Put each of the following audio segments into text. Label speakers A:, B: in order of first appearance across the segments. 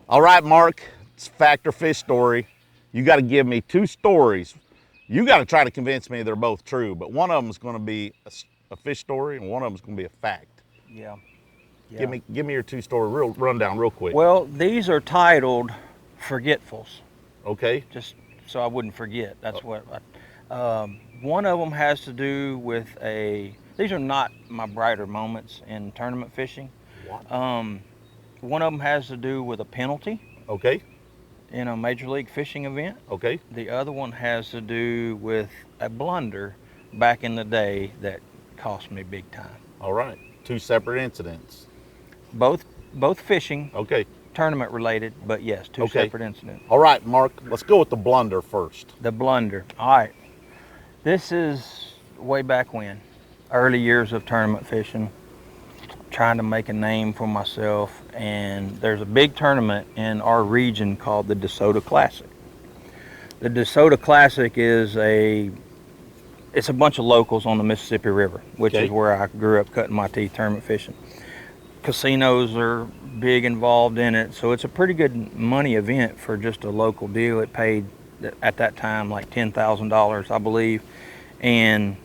A: All right, Mark, it's Factor Fish Story. You got to give me two stories. You got to try to convince me they're both true, but one of them is going to be a fish story and one of them is going to be a fact.
B: Yeah.
A: Give me your two story real rundown real quick.
B: Well, these are titled Forgetfuls,
A: Okay.
B: just so I wouldn't forget. That's what. One of them has to do with these are not my brighter moments in tournament fishing.
A: What?
B: One of them has to do with a penalty
A: Okay.
B: in a major league fishing event.
A: Okay.
B: The other one has to do with a blunder back in the day that cost me big time.
A: All right. Two separate incidents.
B: Both fishing,
A: Okay.
B: tournament related, but yes, two
A: Okay.
B: separate incidents.
A: All right, Mark, let's go with the blunder first.
B: The blunder. All right. This is way back when, early years of tournament fishing, trying to make a name for myself. And there's a big tournament in our region called the DeSoto Classic. The DeSoto Classic is it's a bunch of locals on the Mississippi River, which
A: Okay.
B: is where I grew up cutting my teeth tournament fishing. Casinos are big involved in it, so it's a pretty good money event for just a local deal. It paid at that time like $10,000, I believe, and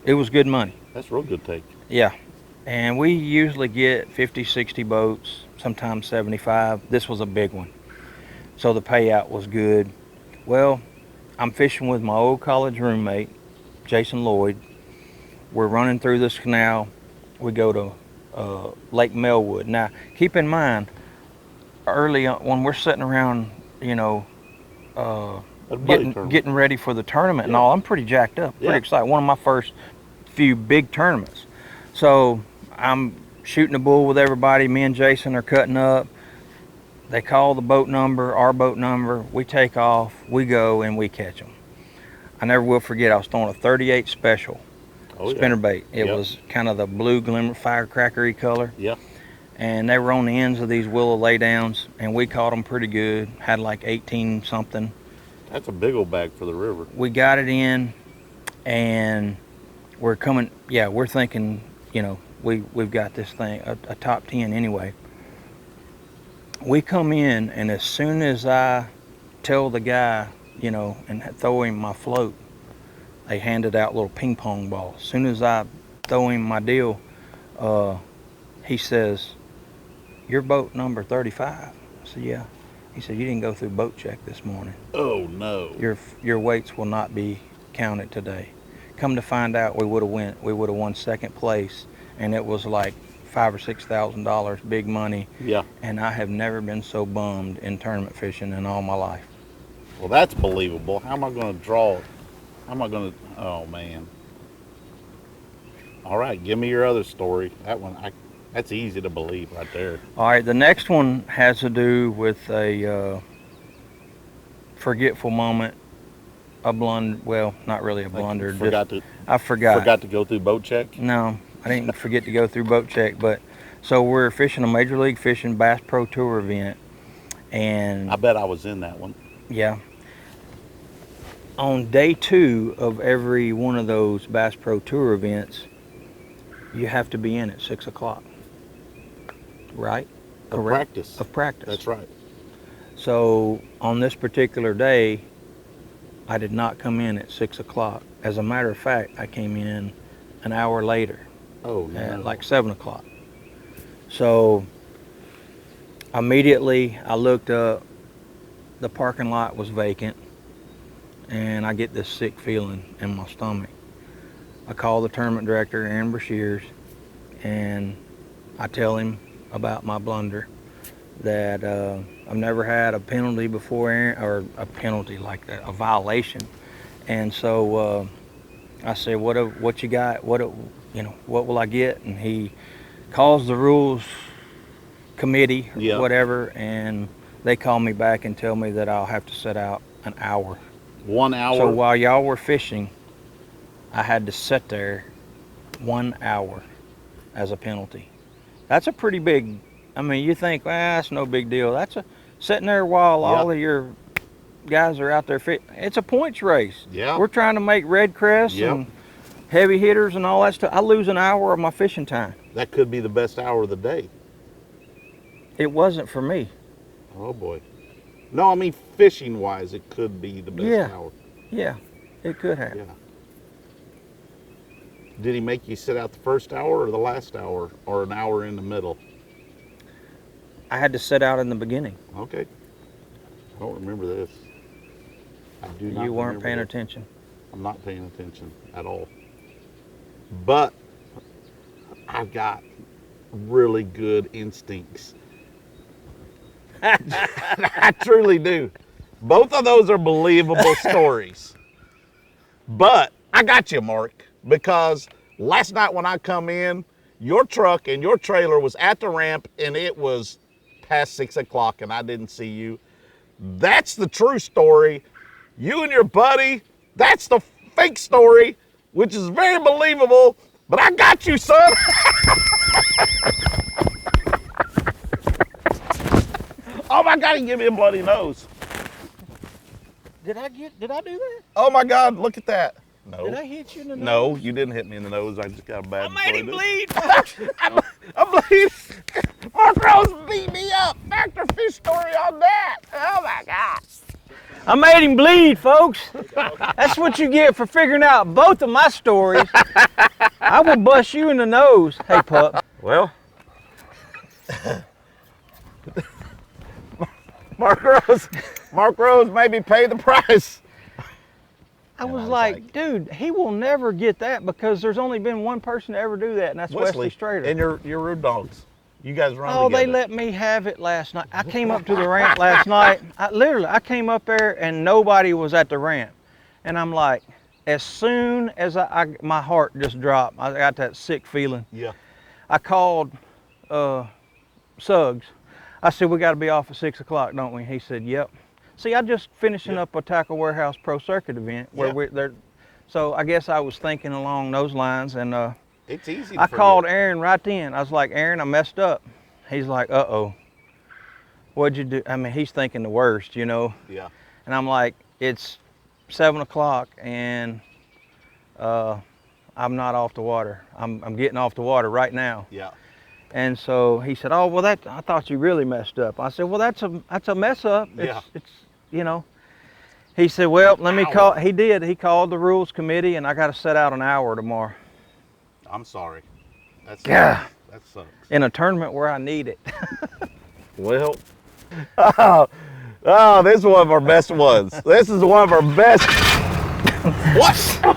B: it was good money.
A: That's real good take.
B: Yeah, and we usually get 50, 60 boats, sometimes 75. This was a big one, so the payout was good. Well, I'm fishing with my old college roommate, Jason Lloyd. We're running through this canal. We go to Lake Melwood. Now, keep in mind, early on, when we're sitting around, getting ready for the tournament and all, I'm pretty jacked up, pretty excited. One of my first few big tournaments. So I'm shooting a bull with everybody. Me and Jason are cutting up. They call the boat number, our boat number. We take off, we go, and we catch them. I never will forget, I was throwing a 38 special spinnerbait. It was kind of the blue glimmer firecrackery color.
A: Yeah.
B: And they were on the ends of these willow laydowns, and we caught them pretty good. Had like 18 something.
A: That's a big old bag for the river.
B: We got it in, and we're coming. Yeah, we're thinking, we've got this thing a top 10 anyway. We come in, and as soon as I tell the guy, and throw him my float, they handed out little ping pong balls. As soon as I throw him my deal, he says, "Your boat number 35." I said, "Yeah." He said, "You didn't go through boat check this morning.
A: Oh no.
B: Your weights will not be counted today." Come to find out, we would have won second place, and it was like $5,000 or $6,000, big money.
A: Yeah.
B: And I have never been so bummed in tournament fishing in all my life.
A: Well, that's believable. How am I going to draw it? How am I going to? Oh man. All right, give me your other story. That's easy to believe right there.
B: All right, the next one has to do with a forgetful moment, a blunder. Well, not really a blunder. I forgot.
A: Forgot to go through boat check?
B: No, I didn't forget to go through boat check. But so we're fishing a Major League Fishing Bass Pro Tour event, and
A: I bet I was in that one.
B: Yeah. On day 2 of every one of those Bass Pro Tour events, you have to be in at 6 o'clock. Right? Correct? Of practice.
A: That's right.
B: So on this particular day, I did not come in at 6 o'clock. As a matter of fact, I came in an hour later.
A: Oh, no.
B: At like 7 o'clock. So immediately I looked up, the parking lot was vacant, and I get this sick feeling in my stomach. I call the tournament director, Aaron Brashears, and I tell him about my blunder, that I've never had a penalty before, or a penalty like that, a violation. And so I said, what you got? What will I get? And he calls the rules committee, or whatever, and they call me back and tell me that I'll have to sit out an hour.
A: 1 hour?
B: So while y'all were fishing, I had to sit there 1 hour as a penalty. That's a pretty big, you think, that's no big deal. That's sitting there while all of your guys are out there fishing. It's a points race.
A: Yeah.
B: We're trying to make red crests and heavy hitters and all that stuff. I lose an hour of my fishing time.
A: That could be the best hour of the day.
B: It wasn't for me.
A: Oh boy. No, I mean fishing wise, it could be the best
B: Yeah.
A: hour.
B: Yeah, it could have.
A: Yeah. Did he make you sit out the first hour or the last hour or an hour in the middle?
B: I had to sit out in the beginning.
A: Okay. I don't remember this. I do not.
B: You weren't
A: remember
B: paying
A: this.
B: attention.
A: I'm not paying attention at all. But I've got really good instincts. I truly do. Both of those are believable stories. But I got you, Mark, because last night when I come in, your truck and your trailer was at the ramp and it was past 6 o'clock and I didn't see you. That's the true story. You and your buddy, that's the fake story, which is very believable, but I got you, son. Oh my God, he gave me a bloody nose.
B: Did I do that?
A: Oh my God, look at that. No.
B: Did I hit you in the nose?
A: No, you didn't hit me in the nose. I just got a bad
B: I made him bleed.
A: I'm bleeding. Mark Rose beat me up. Factor fish story on that. Oh my God.
B: I made him bleed, folks. That's what you get for figuring out both of my stories. I will bust you in the nose. Hey, pup.
A: Well, Mark Rose maybe pay the price.
B: I was like, dude, he will never get that because there's only been one person to ever do that, and that's Wesley Strader.
A: And your road dogs. You guys run
B: Oh,
A: together.
B: they let me have it last night. I came up to the ramp last night. I came up there and nobody was at the ramp. And I'm like, as soon as my heart just dropped, I got that sick feeling.
A: Yeah.
B: I called Suggs. I said, we got to be off at 6 o'clock, don't we? He said, yep. See, I just finishing up a Tackle Warehouse Pro Circuit event where we're there. So I guess I was thinking along those lines, and
A: it's easy.
B: I called Aaron right then. I was like, Aaron, I messed up. He's like, uh-oh. What'd you do? I mean, he's thinking the worst, you know?
A: Yeah.
B: And I'm like, it's 7 o'clock and I'm not off the water. I'm getting off the water right now.
A: Yeah.
B: And so he said, oh, well, I thought you really messed up. I said, well, that's a mess up. It's you know. He said, well, let me call. He did. He called the rules committee, and I got to set out an hour tomorrow.
A: I'm sorry. That sucks.
B: In a tournament where I need it.
A: Well, this is one of our best ones. This is one of our best.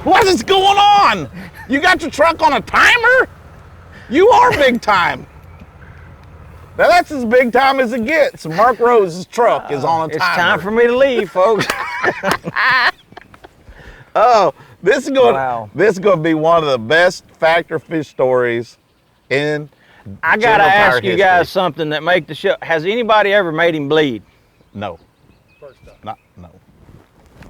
A: What is going on? You got your truck on a timer? You are big time. Now that's as big time as it gets. Mark Rose's truck is on a timer.
B: It's time for me to leave, folks.
A: Oh, this is going to be one of the best Factor fish stories in
B: I got to ask you guys something that make the show. Has anybody ever made him bleed?
A: No.
C: First time.
A: No.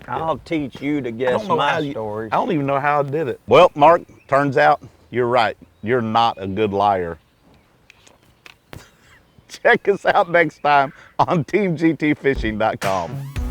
B: I'll teach you to guess my stories.
A: I don't even know how I did it. Well, Mark, turns out you're right. You're not a good liar. Check us out next time on teamgtfishing.com.